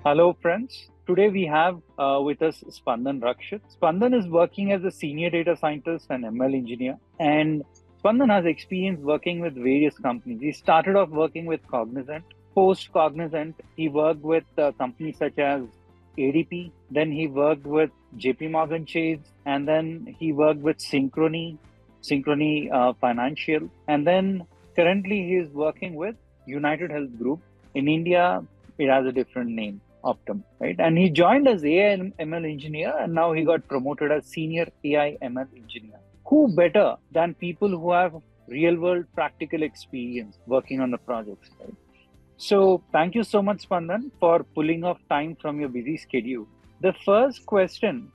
Hello, friends. Today we have with us Spandan Rakshit. Spandan is working as a senior data scientist and ML engineer, and Spandan has experience working with various companies. He started off working with Cognizant. Post Cognizant, he worked with companies such as ADP. Then he worked with JP Morgan Chase, and then he worked with Synchrony Financial, and then currently he is working with United Health Group. In India, it has a different name. Optum, right? And he joined as AI and ML engineer, and now he got promoted as senior AI ML engineer. Who better than people who have real world practical experience working on the projects, right? So, thank you so much, Spandan, for pulling off time from your busy schedule. The first question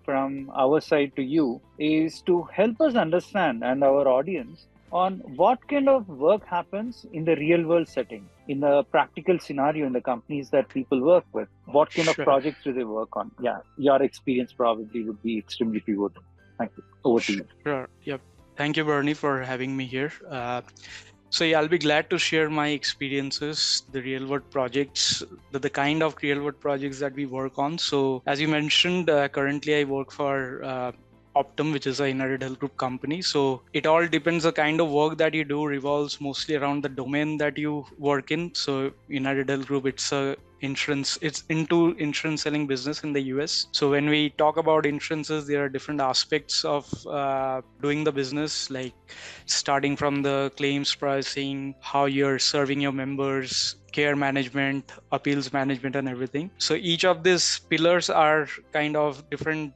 from our side to you is to help us understand and our audience on what kind of work happens in the real world setting, in the practical scenario in the companies that people work with. What kind of Sure. projects do they work on? Yeah, your experience probably would be extremely pivotal. Thank you. Over to you. Sure. Yep. Thank you, Bernie, for having me here. I'll be glad to share my experiences, the real world projects, the kind of real world projects that we work on. So, as you mentioned, currently I work for Optum, which is a United Health Group company. So it all depends. The kind of work that you do revolves mostly around the domain that you work in. So United Health Group, it's into insurance selling business in the US. So when we talk about insurances, there are different aspects of doing the business, like starting from the claims pricing, how you're serving your members, care management, appeals management, and everything. So each of these pillars are kind of different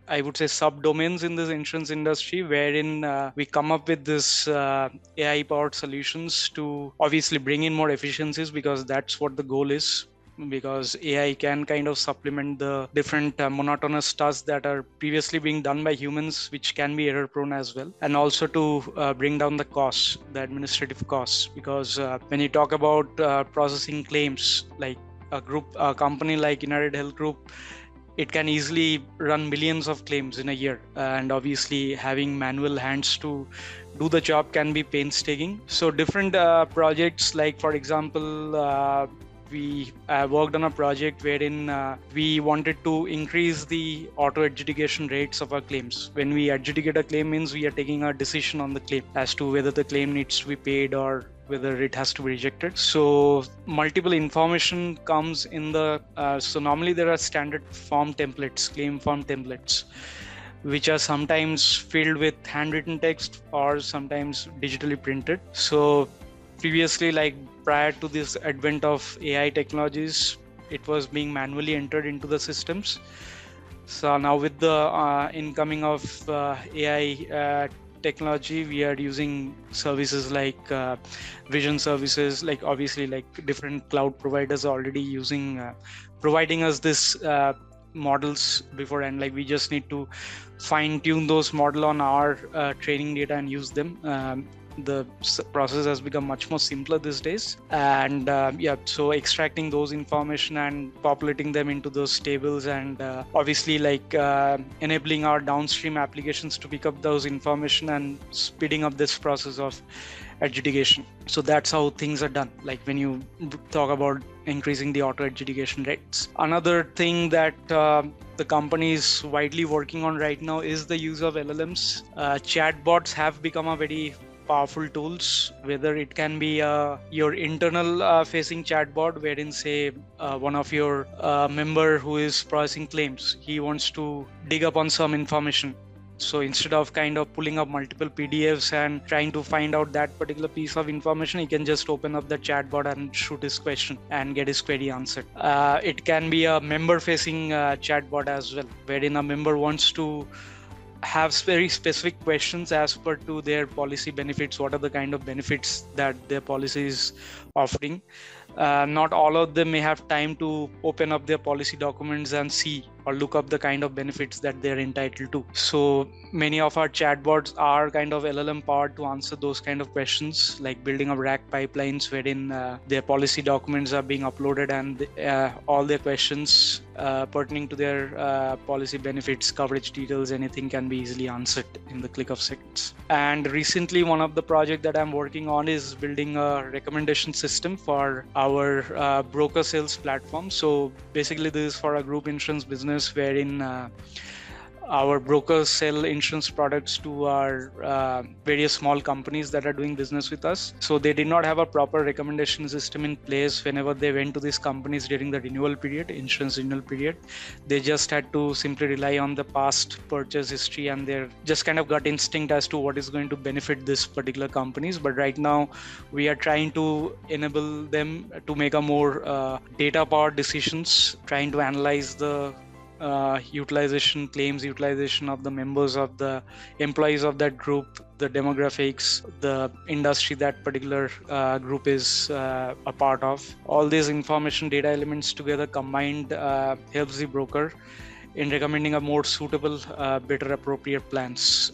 I would say subdomains in this insurance industry, wherein we come up with this AI powered solutions to obviously bring in more efficiencies, because that's what the goal is. Because AI can kind of supplement the different monotonous tasks that are previously being done by humans, which can be error prone as well, and also to bring down the costs, the administrative costs. Because when you talk about processing claims, like a company like United Health Group, it can easily run millions of claims in a year, and obviously having manual hands to do the job can be painstaking. So different projects, like for example, we worked on a project wherein we wanted to increase the auto adjudication rates of our claims. When we adjudicate a claim, means we are taking a decision on the claim as to whether the claim needs to be paid or whether it has to be rejected. So multiple information comes in the so normally there are standard form templates, claim form templates, which are sometimes filled with handwritten text or sometimes digitally printed. So previously, like prior to this advent of AI technologies, it was being manually entered into the systems. So now with the incoming of AI technology, we are using services like vision services, like obviously like different cloud providers are already using providing us this models before, and like we just need to fine tune those model on our training data and use them. The process has become much more simpler these days, and so extracting those information and populating them into those tables, and obviously like enabling our downstream applications to pick up those information and speeding up this process of adjudication. So that's how things are done, like when you talk about increasing the auto adjudication rates. Another thing that the company is widely working on right now is the use of LLMs. Chatbots have become a very powerful tools, whether it can be your internal facing chatbot, wherein say one of your member who is processing claims, he wants to dig up on some information. So instead of kind of pulling up multiple PDFs and trying to find out that particular piece of information, he can just open up the chatbot and shoot his question and get his query answered. It can be a member facing chatbot as well, wherein a member wants to have very specific questions as per to their policy benefits. What are the kind of benefits that their policy is offering? Not all of them may have time to open up their policy documents and see or look up the kind of benefits that they're entitled to. So many of our chatbots are kind of LLM powered to answer those kind of questions, like building up RAG pipelines wherein their policy documents are being uploaded and all their questions pertaining to their policy benefits, coverage details, anything can be easily answered in the click of seconds. And recently, one of the project that I'm working on is building a recommendation system for our broker sales platform. So basically, this is for a group insurance business wherein our brokers sell insurance products to our various small companies that are doing business with us. So they did not have a proper recommendation system in place whenever they went to these companies during the renewal period, insurance renewal period. They just had to simply rely on the past purchase history and their just kind of gut instinct as to what is going to benefit this particular companies. But right now we are trying to enable them to make a more data powered decisions, trying to analyze the claims utilization of the members of the employees of that group, the demographics, the industry that particular group is a part of. All these information data elements together combined helps the broker in recommending a more suitable, better appropriate plans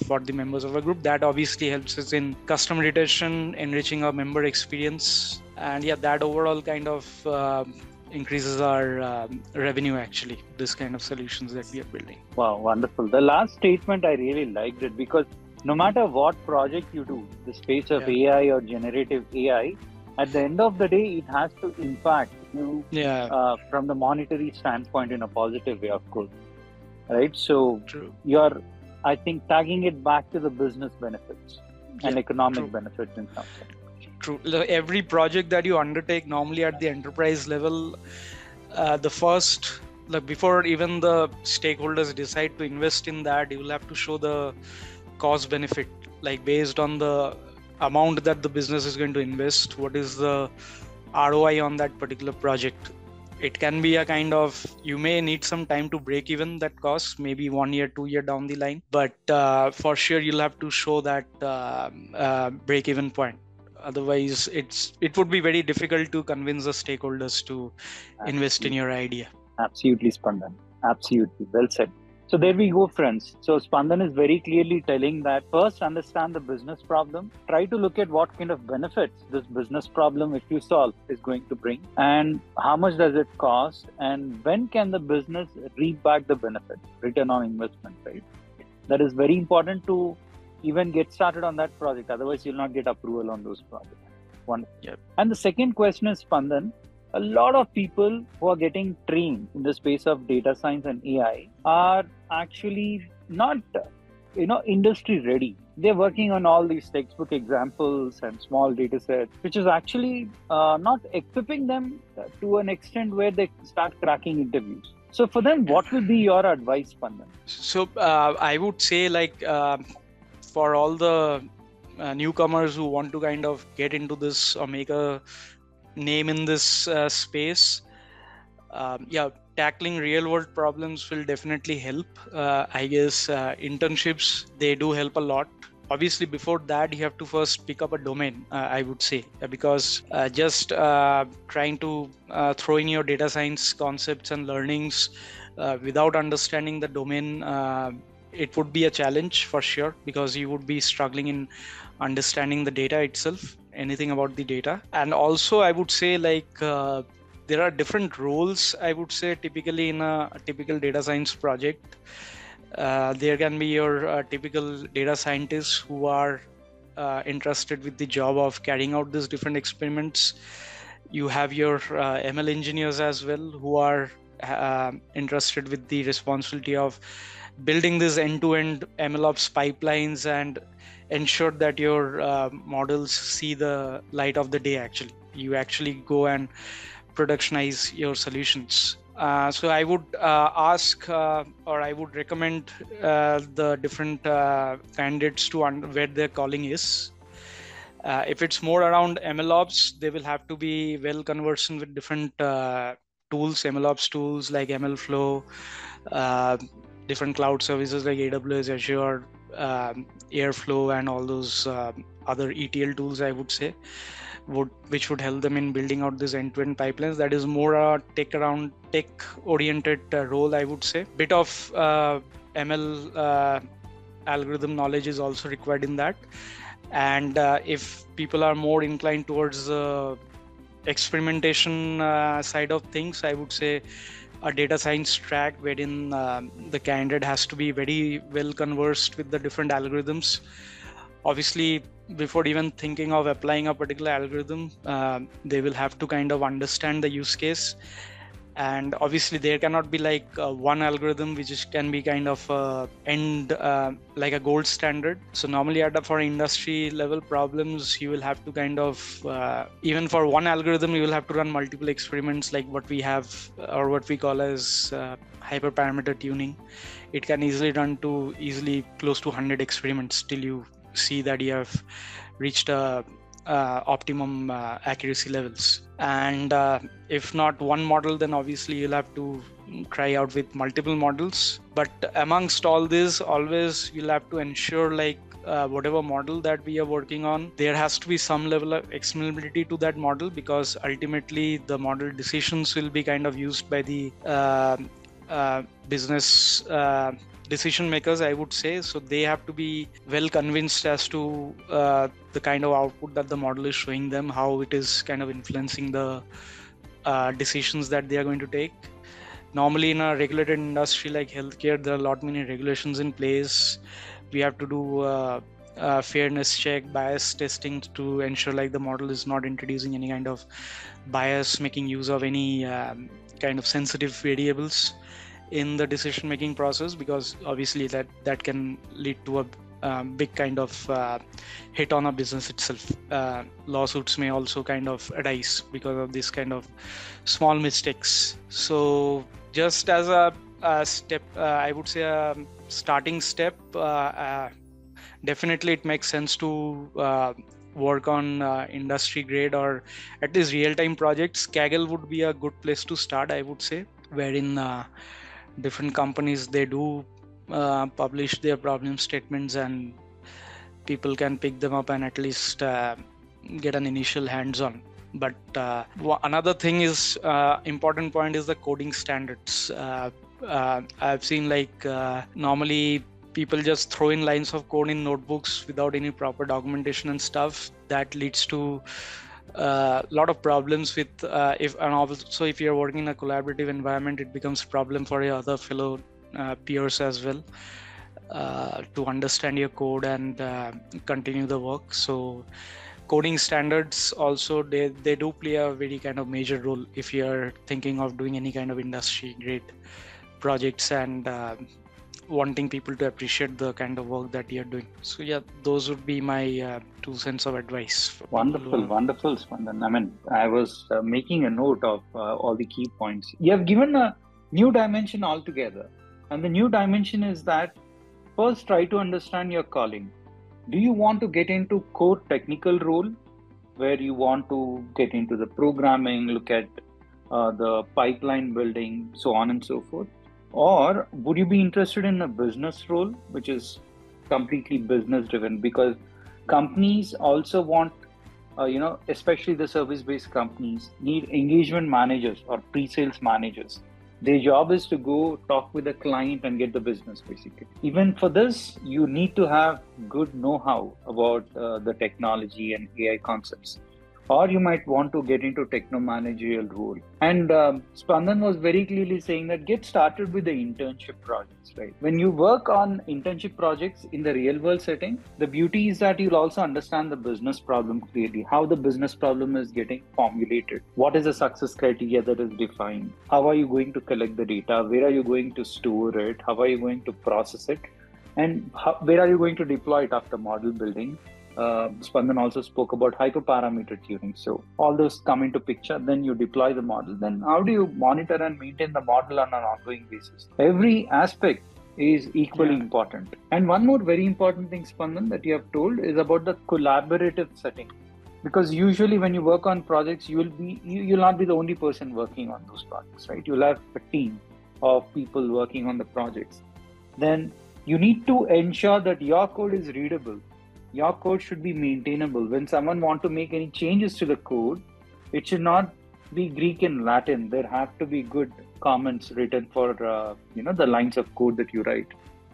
for the members of a group. That obviously helps us in customer retention, enriching our member experience, and that overall kind of increases our revenue, actually, this kind of solutions that we are building. Wow, wonderful. The last statement, I really liked it, because no matter what project you do, the space of AI or generative AI, at the end of the day, it has to impact you from the monetary standpoint in a positive way, of course. Right? So you're, I think, tagging it back to the business benefits and economic benefits in some sense. True. Every project that you undertake, normally at the enterprise level, the first, before even the stakeholders decide to invest in that, you will have to show the cost benefit, like based on the amount that the business is going to invest, what is the ROI on that particular project. It can be a kind of, you may need some time to break even that cost, maybe 1 year, 2 year down the line, but for sure you'll have to show that break even point. Otherwise, it would be very difficult to convince the stakeholders to invest in your idea. Absolutely, Spandan. Absolutely. Well said. So there we go, friends. So Spandan is very clearly telling that first understand the business problem. Try to look at what kind of benefits this business problem, if you solve, is going to bring, and how much does it cost, and when can the business reap back the benefit, return on investment, right? That is very important to even get started on that project. Otherwise, you'll not get approval on those projects. And the second question is, Spandan, a lot of people who are getting trained in the space of data science and AI are actually not, industry ready. They're working on all these textbook examples and small data sets, which is actually not equipping them to an extent where they start cracking interviews. So for them, what will be your advice, Spandan? So I would say, for all the newcomers who want to kind of get into this or make a name in this space, tackling real world problems will definitely help. I guess internships, they do help a lot. Obviously, before that, you have to first pick up a domain, I would say, because just trying to throw in your data science concepts and learnings without understanding the domain, it would be a challenge for sure, because you would be struggling in understanding the data itself, anything about the data. And also, I would say, there are different roles, I would say, typically in a typical data science project. There can be your typical data scientists who are interested with the job of carrying out these different experiments. You have your ML engineers as well, who are interested with the responsibility of building these end-to-end MLOps pipelines and ensure that your models see the light of the day. Actually, you actually go and productionize your solutions. So I would ask, or I would recommend the different candidates to where their calling is. If it's more around MLOps, they will have to be well conversant with different tools, MLOps tools like MLflow, different cloud services like AWS, Azure, Airflow and all those other ETL tools, I would say, which would help them in building out this end-to-end pipelines. That is more a tech-oriented role, I would say. Bit of ML algorithm knowledge is also required in that. And if people are more inclined towards experimentation side of things, I would say a data science track wherein the candidate has to be very well conversed with the different algorithms. Obviously, before even thinking of applying a particular algorithm, they will have to kind of understand the use case. And obviously there cannot be like one algorithm which can be kind of like a gold standard. So normally for industry level problems, you will have to kind of even for one algorithm you will have to run multiple experiments, like what we have or what we call as hyperparameter tuning. It can easily run to close to 100 experiments till you see that you have reached optimum accuracy levels. And if not one model, then obviously you'll have to try out with multiple models. But amongst all this, always you'll have to ensure like whatever model that we are working on, there has to be some level of explainability to that model, because ultimately the model decisions will be kind of used by the business decision makers, I would say. So they have to be well convinced as to the kind of output that the model is showing them, how it is kind of influencing the decisions that they are going to take. Normally in a regulated industry like healthcare, there are a lot many regulations in place. We have to do fairness check, bias testing to ensure like the model is not introducing any kind of bias, making use of any kind of sensitive variables in the decision making process, because obviously that can lead to a big kind of hit on a business itself. Lawsuits may also kind of arise because of this kind of small mistakes. So just as a step, I would say a starting step, definitely it makes sense to work on industry grade or at least real-time projects. Kaggle would be a good place to start, I would say, wherein different companies, they do publish their problem statements and people can pick them up and at least get an initial hands-on. But another thing is important point is the coding standards. I've seen like normally people just throw in lines of code in notebooks without any proper documentation and stuff. That leads to a lot of problems with if you're working in a collaborative environment, it becomes a problem for your other fellow peers as well to understand your code and continue the work. So coding standards also, they do play a very kind of major role if you're thinking of doing any kind of industry grade projects and wanting people to appreciate the kind of work that you're doing. So yeah, those would be my 2 cents of advice. Wonderful, Spandan. I mean, I was making a note of all the key points. You have given a new dimension altogether. And the new dimension is that first try to understand your calling. Do you want to get into core technical role where you want to get into the programming, look at the pipeline building, so on and so forth? Or would you be interested in a business role, which is completely business driven? Because companies also want, especially the service-based companies, need engagement managers or pre-sales managers. Their job is to go talk with the client and get the business, basically. Even for this, you need to have good know-how about the technology and AI concepts. Or you might want to get into techno-managerial role. And Spandan was very clearly saying that get started with the internship projects, right? When you work on internship projects in the real world setting, the beauty is that you'll also understand the business problem clearly, how the business problem is getting formulated, what is the success criteria that is defined, how are you going to collect the data, where are you going to store it, how are you going to process it, and where are you going to deploy it after model building. Spandan also spoke about hyperparameter tuning. So all those come into picture, then you deploy the model. Then how do you monitor and maintain the model on an ongoing basis? Every aspect is equally important. And one more very important thing, Spandan, that you have told is about the collaborative setting. Because usually when you work on projects, you'll not be the only person working on those projects, right? You'll have a team of people working on the projects. Then you need to ensure that your code is readable. Your code should be maintainable. When someone wants to make any changes to the code, it should not be Greek and Latin. There have to be good comments written for the lines of code that you write.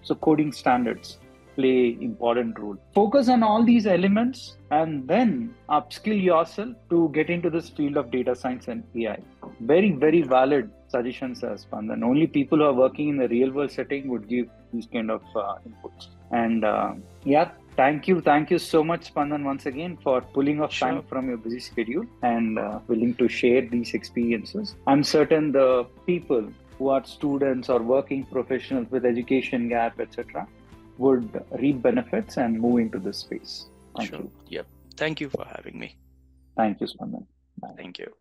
So coding standards play important role. Focus on all these elements and then upskill yourself to get into this field of data science and AI. Very, very valid suggestions, Spandan. Only people who are working in the real world setting would give these kind of inputs. And thank you so much, Spandan, once again for pulling off time from your busy schedule and willing to share these experiences. I'm certain the people who are students or working professionals with education gap, etc., would reap benefits and move into this space. Thank you. Yep. Thank you for having me. Thank you, Spandan. Bye. Thank you.